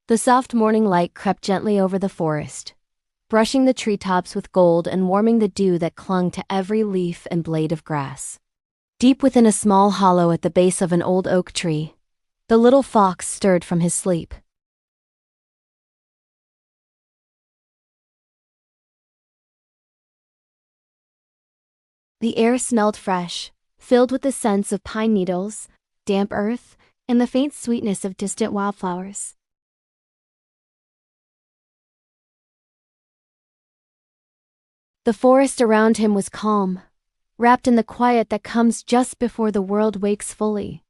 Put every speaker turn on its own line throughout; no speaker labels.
The soft morning light crept gently over the forest, brushing the treetops with gold and warming the dew that clung to every leaf and blade of grass. Deep within a small hollow at the base of an old oak tree, the little fox stirred from his sleep. The air smelled fresh, filled with the scents of pine needles, damp earth, and the faint sweetness of distant wildflowers. The forest around him was calm, wrapped in the quiet that comes just before the world wakes fully.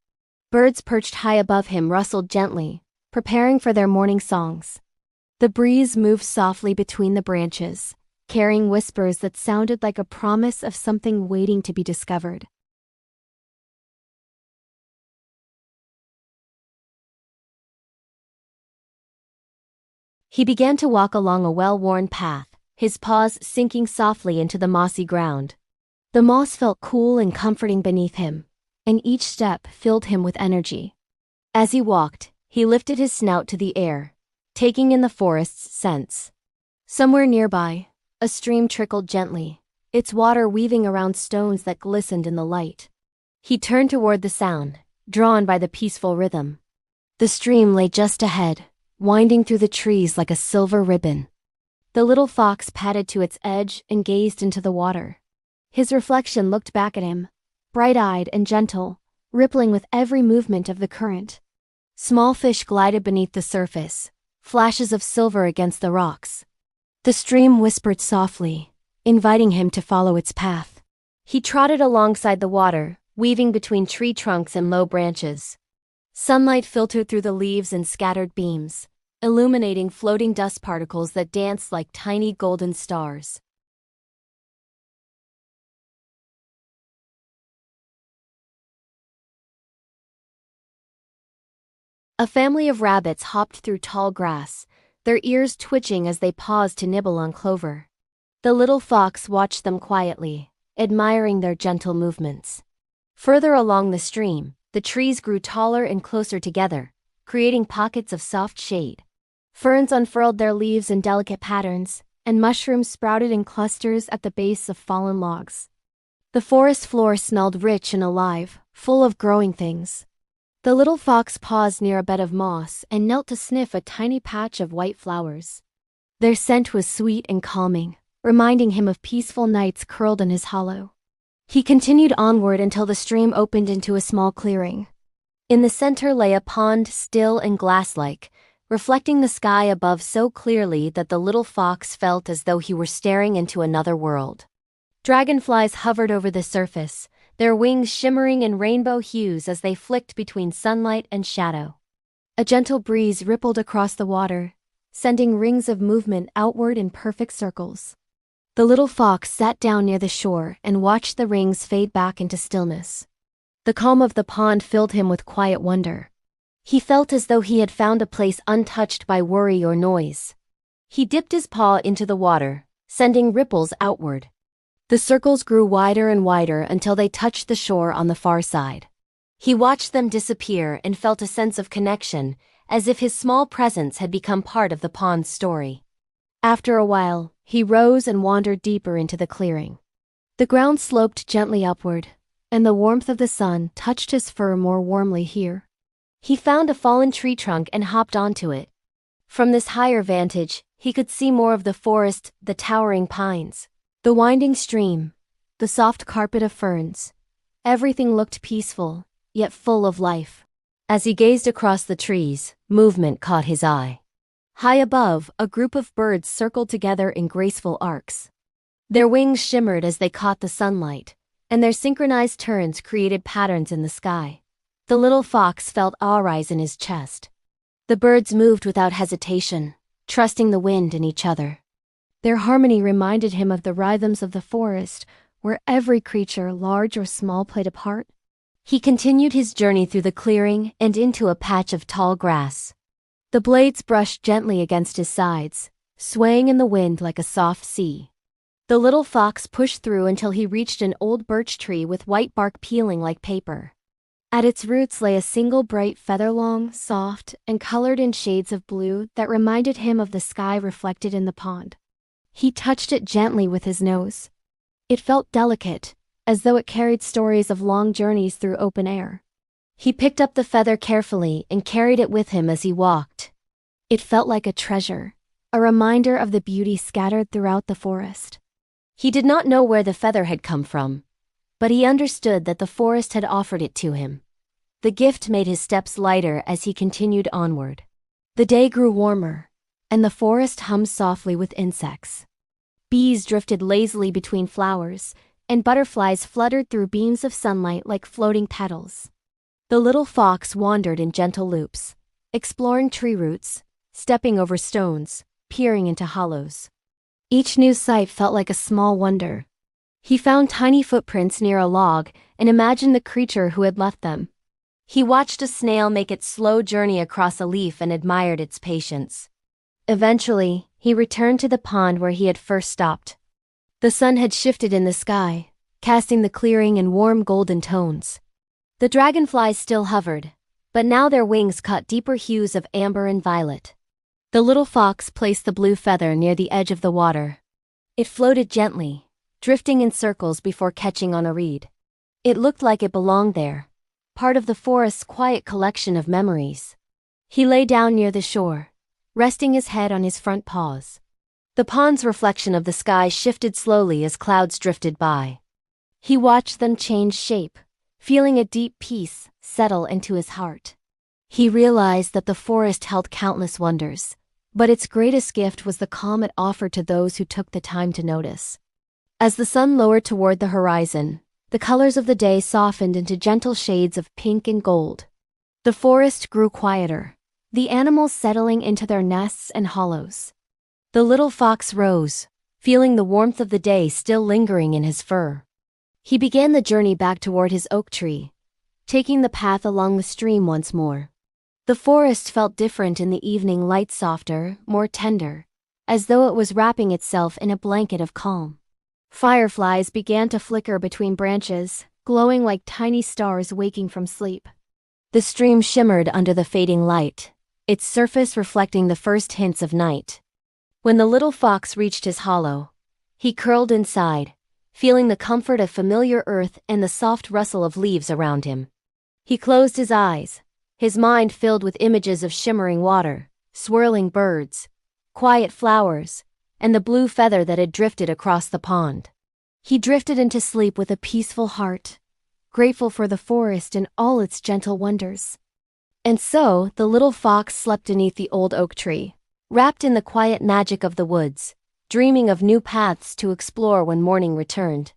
Birds perched high above him rustled gently, preparing for their morning songs. The breeze moved softly between the branches, carrying whispers that sounded like a promise of something waiting to be discovered. He began to walk along a well-worn path, his paws sinking softly into the mossy ground. The moss felt cool and comforting beneath him, and each step filled him with energy. As he walked, he lifted his snout to the air, taking in the forest's scents. Somewhere nearby, a stream trickled gently, its water weaving around stones that glistened in the light. He turned toward the sound, drawn by the peaceful rhythm. The stream lay just ahead, winding through the trees like a silver ribbon. The little fox padded to its edge and gazed into the water. His reflection looked back at him, bright-eyed and gentle, rippling with every movement of the current. Small fish glided beneath the surface, flashes of silver against the rocks. The stream whispered softly, inviting him to follow its path. He trotted alongside the water, weaving between tree trunks and low branches. Sunlight filtered through the leaves in scattered beams, illuminating floating dust particles that danced like tiny golden stars. A family of rabbits hopped through tall grass, their ears twitching as they paused to nibble on clover. The little fox watched them quietly, admiring their gentle movements. Further along the stream, the trees grew taller and closer together, creating pockets of soft shade. Ferns unfurled their leaves in delicate patterns, and mushrooms sprouted in clusters at the base of fallen logs. The forest floor smelled rich and alive, full of growing things. The little fox paused near a bed of moss and knelt to sniff a tiny patch of white flowers. Their scent was sweet and calming, reminding him of peaceful nights curled in his hollow. He continued onward until the stream opened into a small clearing. In the center lay a pond still and glass-like, reflecting the sky above so clearly that the little fox felt as though he were staring into another world. Dragonflies hovered over the surface, their wings shimmering in rainbow hues as they flicked between sunlight and shadow. A gentle breeze rippled across the water, sending rings of movement outward in perfect circles. The little fox sat down near the shore and watched the rings fade back into stillness. The calm of the pond filled him with quiet wonder. He felt as though he had found a place untouched by worry or noise. He dipped his paw into the water, sending ripples outward. The circles grew wider and wider until they touched the shore on the far side. He watched them disappear and felt a sense of connection, as if his small presence had become part of the pond's story. After a while, he rose and wandered deeper into the clearing. The ground sloped gently upward, and the warmth of the sun touched his fur more warmly here. He found a fallen tree trunk and hopped onto it. From this higher vantage, he could see more of the forest, the towering pines, the winding stream, the soft carpet of ferns. Everything looked peaceful, yet full of life. As he gazed across the trees, movement caught his eye. High above, a group of birds circled together in graceful arcs. Their wings shimmered as they caught the sunlight, and their synchronized turns created patterns in the sky. The little fox felt awe rise in his chest. The birds moved without hesitation, trusting the wind and each other. Their harmony reminded him of the rhythms of the forest, where every creature, large or small, played a part. He continued his journey through the clearing and into a patch of tall grass. The blades brushed gently against his sides, swaying in the wind like a soft sea. The little fox pushed through until he reached an old birch tree with white bark peeling like paper. At its roots lay a single bright feather, long, soft, and colored in shades of blue that reminded him of the sky reflected in the pond. He touched it gently with his nose. It felt delicate, as though it carried stories of long journeys through open air. He picked up the feather carefully and carried it with him as he walked. It felt like a treasure, a reminder of the beauty scattered throughout the forest. He did not know where the feather had come from, but he understood that the forest had offered it to him. The gift made his steps lighter as he continued onward. The day grew warmer, and the forest hummed softly with insects. Bees drifted lazily between flowers, and butterflies fluttered through beams of sunlight like floating petals. The little fox wandered in gentle loops, exploring tree roots, stepping over stones, peering into hollows. Each new sight felt like a small wonder. He found tiny footprints near a log and imagined the creature who had left them. He watched a snail make its slow journey across a leaf and admired its patience. Eventually, he returned to the pond where he had first stopped. The sun had shifted in the sky, casting the clearing in warm golden tones. The dragonflies still hovered, but now their wings caught deeper hues of amber and violet. The little fox placed the blue feather near the edge of the water. It floated gently, drifting in circles before catching on a reed. It looked like it belonged there, part of the forest's quiet collection of memories. He lay down near the shore, resting his head on his front paws. The pond's reflection of the sky shifted slowly as clouds drifted by. He watched them change shape, feeling a deep peace settle into his heart. He realized that the forest held countless wonders, but its greatest gift was the calm it offered to those who took the time to notice. As the sun lowered toward the horizon, the colors of the day softened into gentle shades of pink and gold. The forest grew quieter, the animals settling into their nests and hollows. The little fox rose, feeling the warmth of the day still lingering in his fur. He began the journey back toward his oak tree, taking the path along the stream once more. The forest felt different in the evening light, softer, more tender, as though it was wrapping itself in a blanket of calm. Fireflies began to flicker between branches, glowing like tiny stars waking from sleep. The stream shimmered under the fading light, its surface reflecting the first hints of night. When the little fox reached his hollow, he curled inside, feeling the comfort of familiar earth and the soft rustle of leaves around him. He closed his eyes, his mind filled with images of shimmering water, swirling birds, quiet flowers, and the blue feather that had drifted across the pond. He drifted into sleep with a peaceful heart, grateful for the forest and all its gentle wonders. And so, the little fox slept beneath the old oak tree, wrapped in the quiet magic of the woods, dreaming of new paths to explore when morning returned.